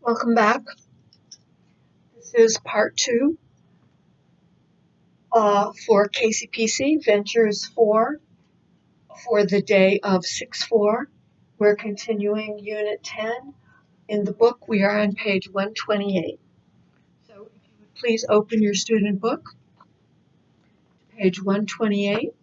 Welcome back. This is part two for Kcpc Ventures 4 for the day of 6/4. We're continuing Unit 10. In the book, we are on page 128. So if you would please open your student book, page 128.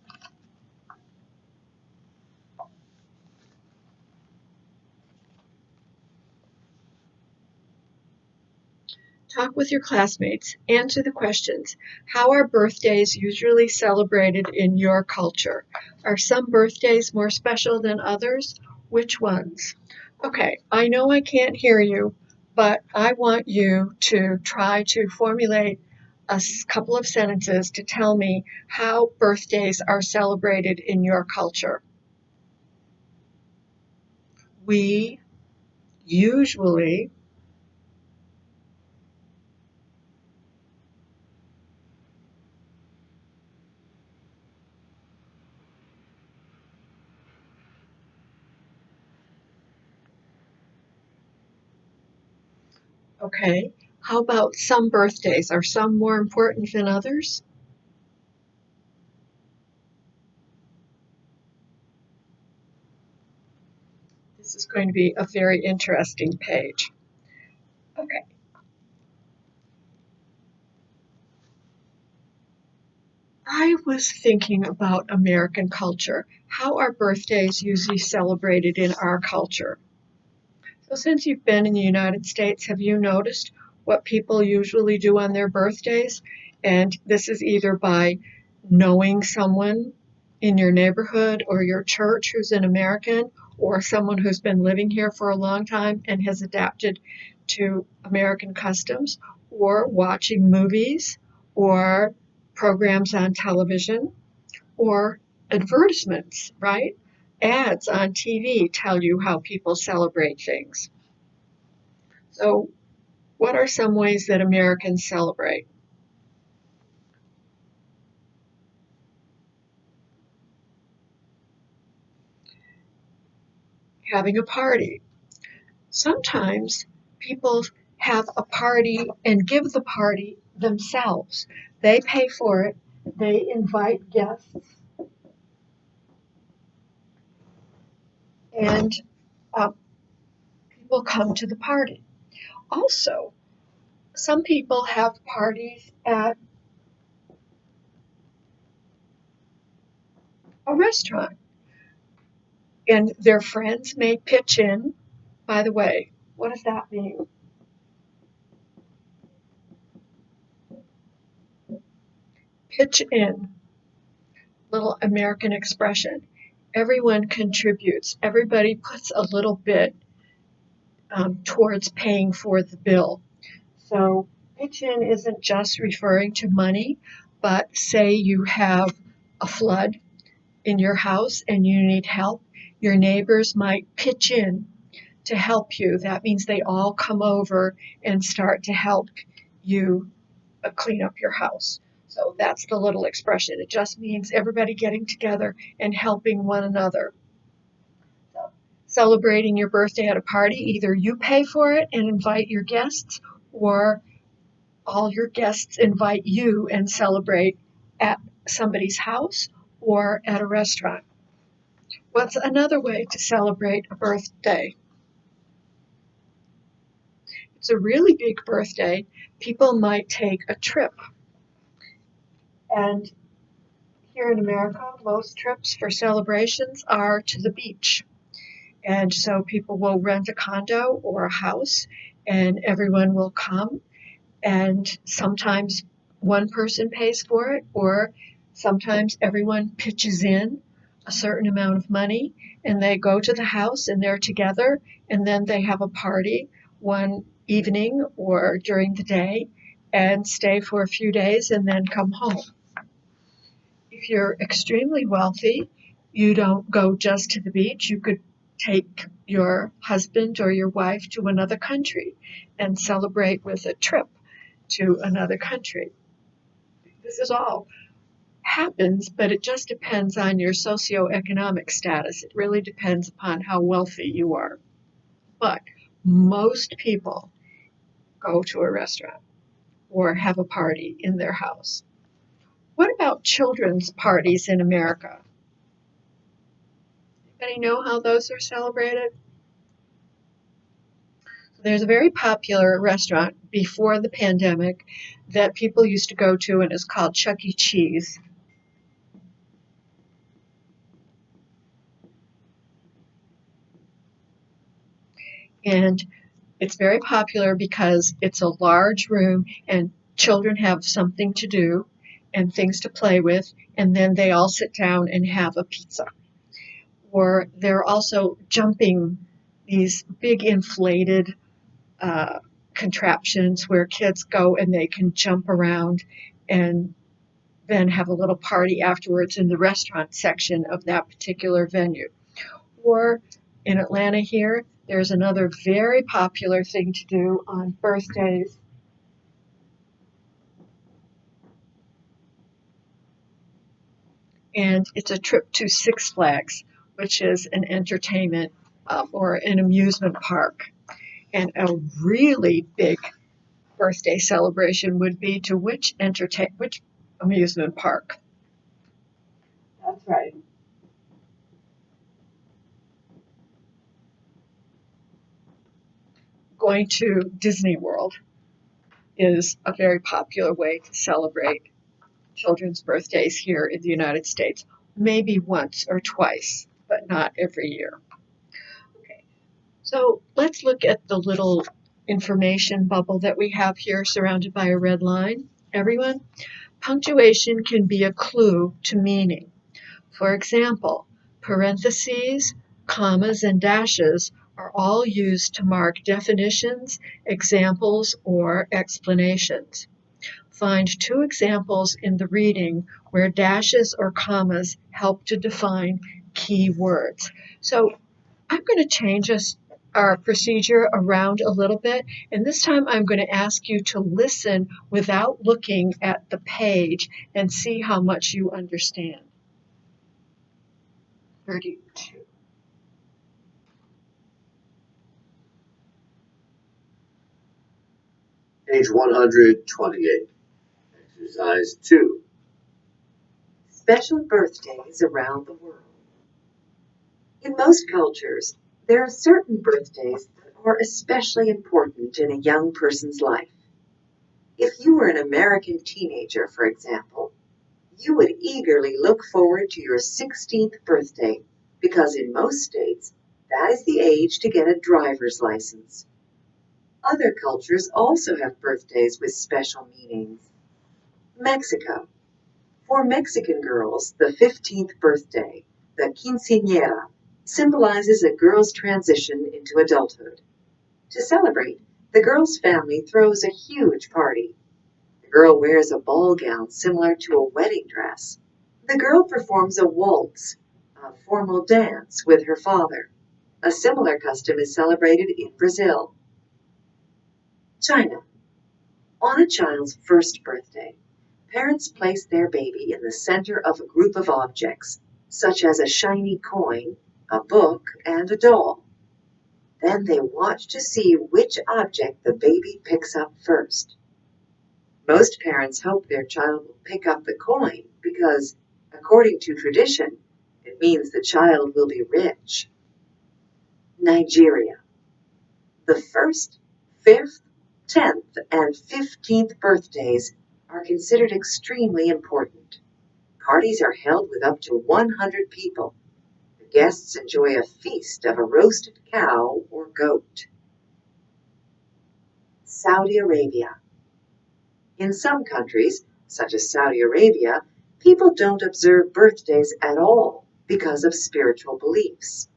Talk with your classmates. Answer the questions. How are birthdays usually celebrated in your culture? Are some birthdays more special than others? Which ones? Okay, I know I can't hear you, but I want you to try to formulate a couple of sentences to tell me how birthdays are celebrated in your culture. We usually. Okay. How about some birthdays? Are some more important than others? This is going to be a very interesting page. Okay. I was thinking about American culture. How are birthdays usually celebrated in our culture? So since you've been in the United States, have you noticed what people usually do on their birthdays? And this is either by knowing someone in your neighborhood or your church who's an American, or someone who's been living here for a long time and has adapted to American customs, or watching movies or programs on television or advertisements, right? Ads on TV tell you how people celebrate things. So, what are some ways that Americans celebrate? Having a party. Sometimes people have a party and give the party themselves. They pay for it, they invite guests, and uh, people come to the party. Also, some people have parties at a restaurant, and their friends may pitch in. By the way, what does that mean? Pitch in, little American expression. Everyone contributes. Everybody puts a little bit towards paying for the bill. So pitch in isn't just referring to money, but say you have a flood in your house and you need help, your neighbors might pitch in to help you. That means they all come over and start to help you clean up your house. So that's the little expression. It just means everybody getting together and helping one another. So, celebrating your birthday at a party, either you pay for it and invite your guests, or all your guests invite you and celebrate at somebody's house or at a restaurant. What's another way to celebrate a birthday? It's a really big birthday. People might take a trip. And here in America, most trips for celebrations are to the beach. And so people will rent a condo or a house and everyone will come. And sometimes one person pays for it, or sometimes everyone pitches in a certain amount of money and they go to the house and they're together and then they have a party one evening or during the day and stay for a few days and then come home. If you're extremely wealthy, you don't go just to the beach. You could take your husband or your wife to another country and celebrate with a trip to another country. This is all happens, but it just depends on your socioeconomic status. It really depends upon how wealthy you are. But most people go to a restaurant or have a party in their house. What about children's parties in America? Anybody know how those are celebrated? There's a very popular restaurant before the pandemic that people used to go to, and it's called Kcpc. And it's very popular because it's a large room and children have something to do and things to play with, and then they all sit down and have a pizza. Or they're also jumping these big inflated contraptions where kids go and they can jump around and then have a little party afterwards in the restaurant section of that particular venue. Or in Atlanta here, there's another very popular thing to do on birthdays. And it's a trip to Six Flags, which is an entertainment or an amusement park. And a really big birthday celebration would be to which amusement park? That's right. Going to Disney World is a very popular way to celebrate children's birthdays here in the United States. Maybe once or twice, but not every year. Okay, so let's look at the little information bubble that we have here surrounded by a red line. Everyone, punctuation can be a clue to meaning. For example, parentheses, commas, and dashes are all used to mark definitions, examples, or explanations. Find 2 examples in the reading where dashes or commas help to define key words. So I'm going to change our procedure around a little bit, and this time I'm going to ask you to listen without looking at the page and see how much you understand. 32. Page 128. Exercise 2. Special birthdays around the world. In most cultures, there are certain birthdays that are especially important in a young person's life. If you were an American teenager, for example, you would eagerly look forward to your 16th birthday because in most states, that is the age to get a driver's license. Other cultures also have birthdays with special meanings. Mexico. For Mexican girls, the 15th birthday, the quinceañera, symbolizes a girl's transition into adulthood. To celebrate, the girl's family throws a huge party. The girl wears a ball gown similar to a wedding dress. The girl performs a waltz, a formal dance, with her father. A similar custom is celebrated in Brazil. China. On a child's first birthday, parents place their baby in the center of a group of objects, such as a shiny coin, a book, and a doll. Then they watch to see which object the baby picks up first. Most parents hope their child will pick up the coin because, according to tradition, it means the child will be rich. Nigeria. The 1st, 5th, 10th, and 15th birthdays are considered extremely important. Parties are held with up to 100 people. The guests enjoy a feast of a roasted cow or goat. Saudi Arabia. In some countries, such as Saudi Arabia, people don't observe birthdays at all because of spiritual beliefs.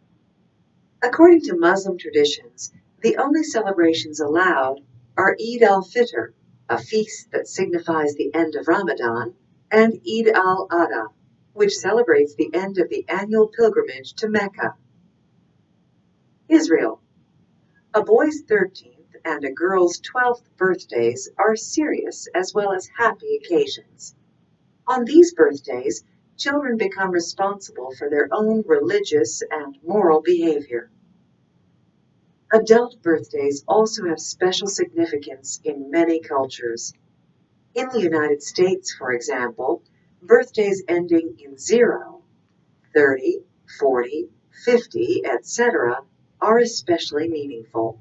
According to Muslim traditions, the only celebrations allowed are Eid al-Fitr, a feast that signifies the end of Ramadan, and Eid al-Adha, which celebrates the end of the annual pilgrimage to Mecca. Israel. A boy's 13th and a girl's 12th birthdays are serious as well as happy occasions. On these birthdays, children become responsible for their own religious and moral behavior. Adult birthdays also have special significance in many cultures. In the United States, for example, birthdays ending in 0, 30, 40, 50, etc. are especially meaningful.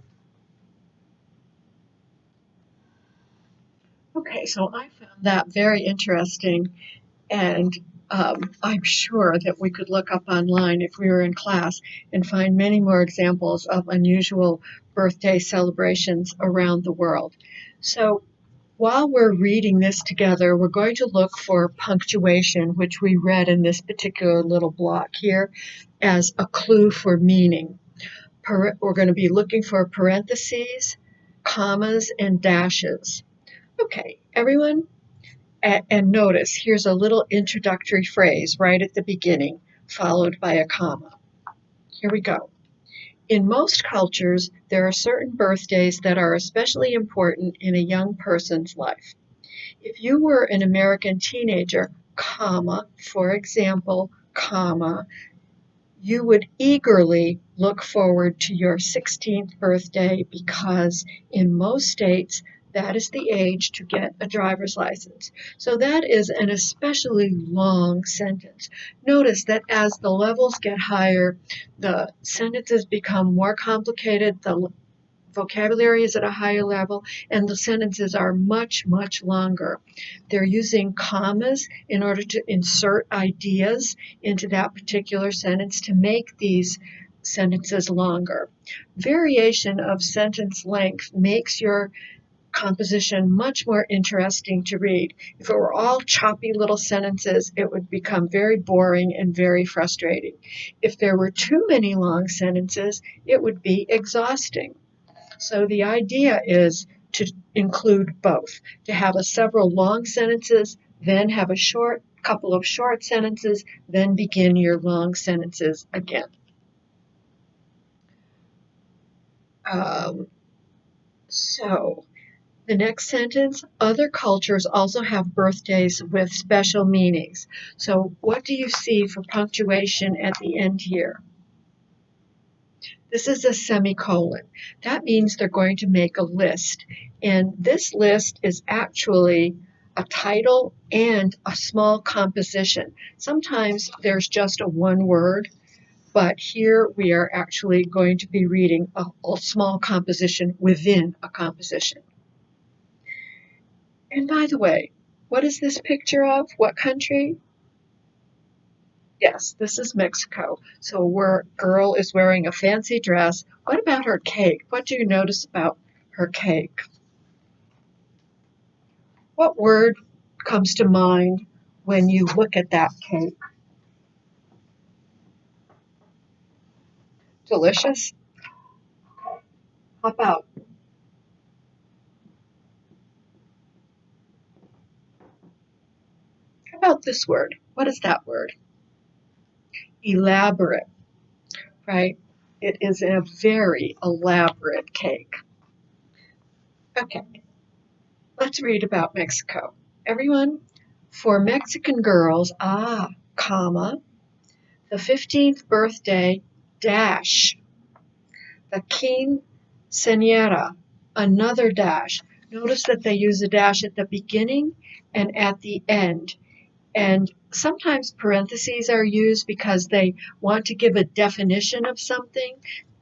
Okay, so I found that very interesting, and I'm sure that we could look up online if we were in class and find many more examples of unusual birthday celebrations around the world. So while we're reading this together, we're going to look for punctuation, which we read in this particular little block here, as a clue for meaning. We're going to be looking for parentheses, commas, and dashes. Okay, everyone, and notice here's a little introductory phrase right at the beginning, followed by a comma. Here we go. In most cultures, there are certain birthdays that are especially important in a young person's life. If you were an American teenager, comma, for example, comma, you would eagerly look forward to your 16th birthday because in most states, that is the age to get a driver's license. So that is an especially long sentence. Notice that as the levels get higher, the sentences become more complicated, the vocabulary is at a higher level, and the sentences are much, much longer. They're using commas in order to insert ideas into that particular sentence to make these sentences longer. Variation of sentence length makes your composition much more interesting to read. If it were all choppy little sentences, it would become very boring and very frustrating. If there were too many long sentences, it would be exhausting. So the idea is to include both, to have several long sentences, then have a couple of short sentences, then begin your long sentences again. So the next sentence, other cultures also have birthdays with special meanings. So what do you see for punctuation at the end here? This is a semicolon. That means they're going to make a list. And this list is actually a title and a small composition. Sometimes there's just a one word, but here we are actually going to be reading a small composition within a composition. And by the way, what is this picture of? What country? Yes, this is Mexico. So where girl is wearing a fancy dress. What about her cake? What do you notice about her cake? What word comes to mind when you look at that cake? Delicious? How about this word? What is that word? Elaborate, right? It is a very elaborate cake. Okay, let's read about Mexico. Everyone, for Mexican girls, comma, the 15th birthday, dash, the quinceañera, another dash. Notice that they use a dash at the beginning and at the end. And sometimes parentheses are used because they want to give a definition of something.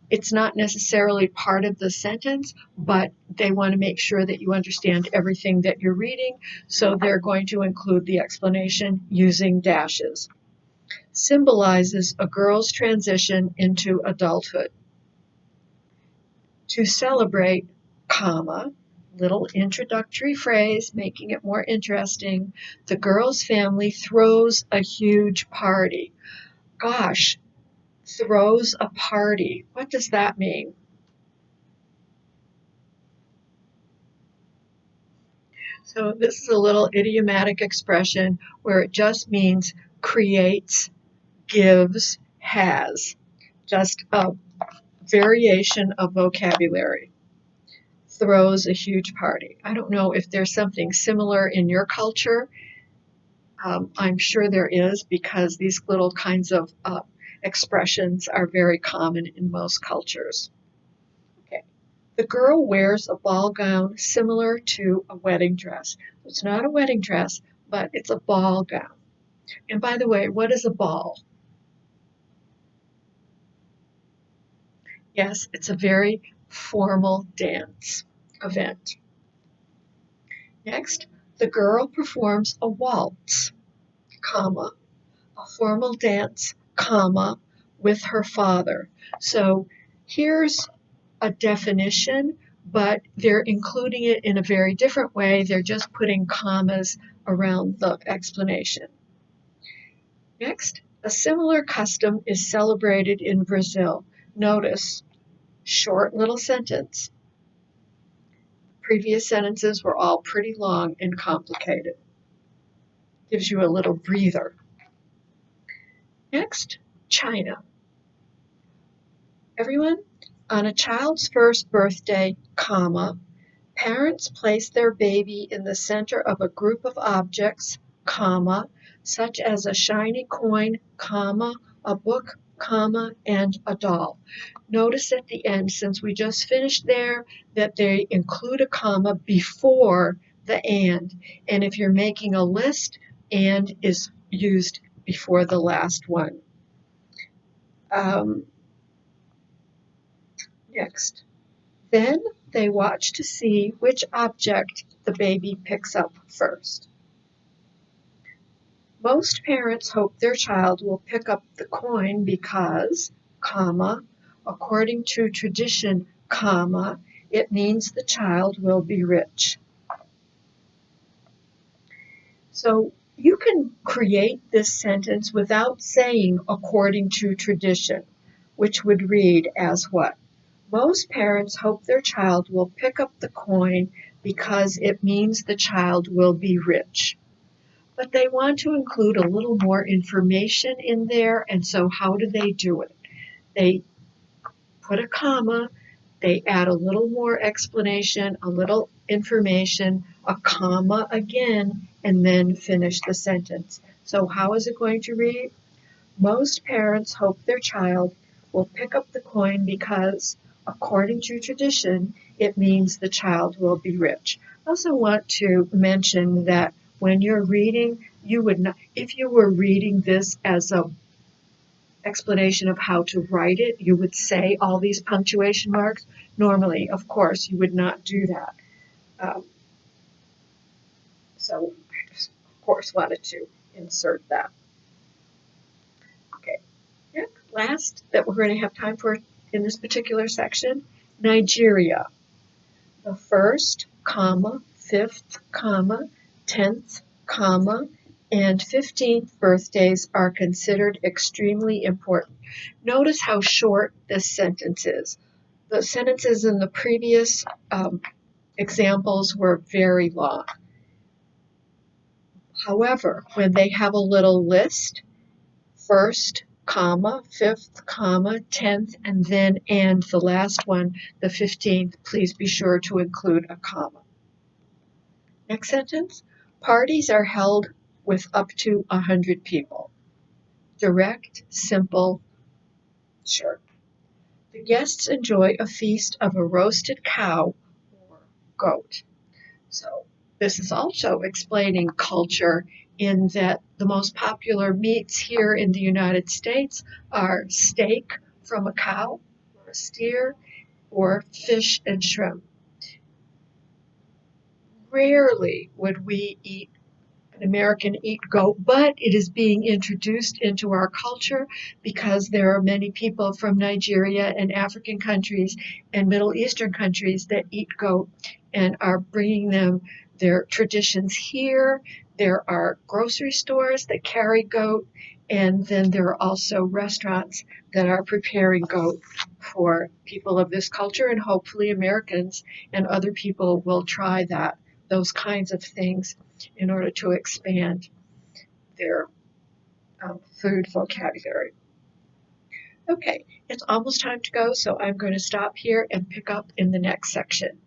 It's not necessarily part of the sentence, but they want to make sure that you understand everything that you're reading, so they're going to include the explanation using dashes. Symbolizes a girl's transition into adulthood. To celebrate, comma, little introductory phrase making it more interesting, the girl's family throws a huge party. Gosh, throws a party. What does that mean? So this is a little idiomatic expression where it just means creates, gives, has. Just a variation of vocabulary. Throws a huge party. I don't know if there's something similar in your culture. I'm sure there is because these little kinds of expressions are very common in most cultures. The girl wears a ball gown similar to a wedding dress. It's not a wedding dress, but it's a ball gown. And by the way, what is a ball? Yes, it's a very formal dance event. Next, the girl performs a waltz, comma, a formal dance, comma, with her father. So here's a definition, but they're including it in a very different way. They're just putting commas around the explanation. Next, a similar custom is celebrated in Brazil. Notice, short little sentence. Previous sentences were all pretty long and complicated. Gives you a little breather. Next, China. Everyone, on a child's first birthday, comma, parents place their baby in the center of a group of objects, comma, such as a shiny coin, comma, a book, comma, and a doll. Notice at the end, since we just finished there, that they include a comma before the and. And if you're making a list, and is used before the last one. Next. Then they watch to see which object the baby picks up first. Most parents hope their child will pick up the coin because, comma, according to tradition, comma, it means the child will be rich. So you can create this sentence without saying according to tradition, which would read as what? Most parents hope their child will pick up the coin because it means the child will be rich. But they want to include a little more information in there, and so how do they do it? They put a comma, they add a little more explanation, a little information, a comma again, and then finish the sentence. So how is it going to read? Most parents hope their child will pick up the coin because, according to tradition, it means the child will be rich. I also want to mention that when you're reading, you would not, if you were reading this as an explanation of how to write it, you would say all these punctuation marks. Normally, of course, you would not do that. So I just, of course, wanted to insert that. Okay. Yeah. Last that we're going to have time for in this particular section, Nigeria. The first, comma, fifth, comma, 10th, comma, and 15th birthdays are considered extremely important. Notice how short this sentence is. The sentences in the previous examples were very long. However, when they have a little list, first, comma, fifth, comma, 10th, and then and the last one, the 15th, please be sure to include a comma. Next sentence, parties are held with up to 100 people. Direct, simple, short. The guests enjoy a feast of a roasted cow or goat. So this is also explaining culture in that the most popular meats here in the United States are steak from a cow or a steer or fish and shrimp. Rarely would we eat an American eat goat, but it is being introduced into our culture because there are many people from Nigeria and African countries and Middle Eastern countries that eat goat and are bringing them their traditions here. There are grocery stores that carry goat, and then there are also restaurants that are preparing goat for people of this culture, and hopefully Americans and other people will try those kinds of things in order to expand their food vocabulary. Okay, it's almost time to go, so I'm going to stop here and pick up in the next section.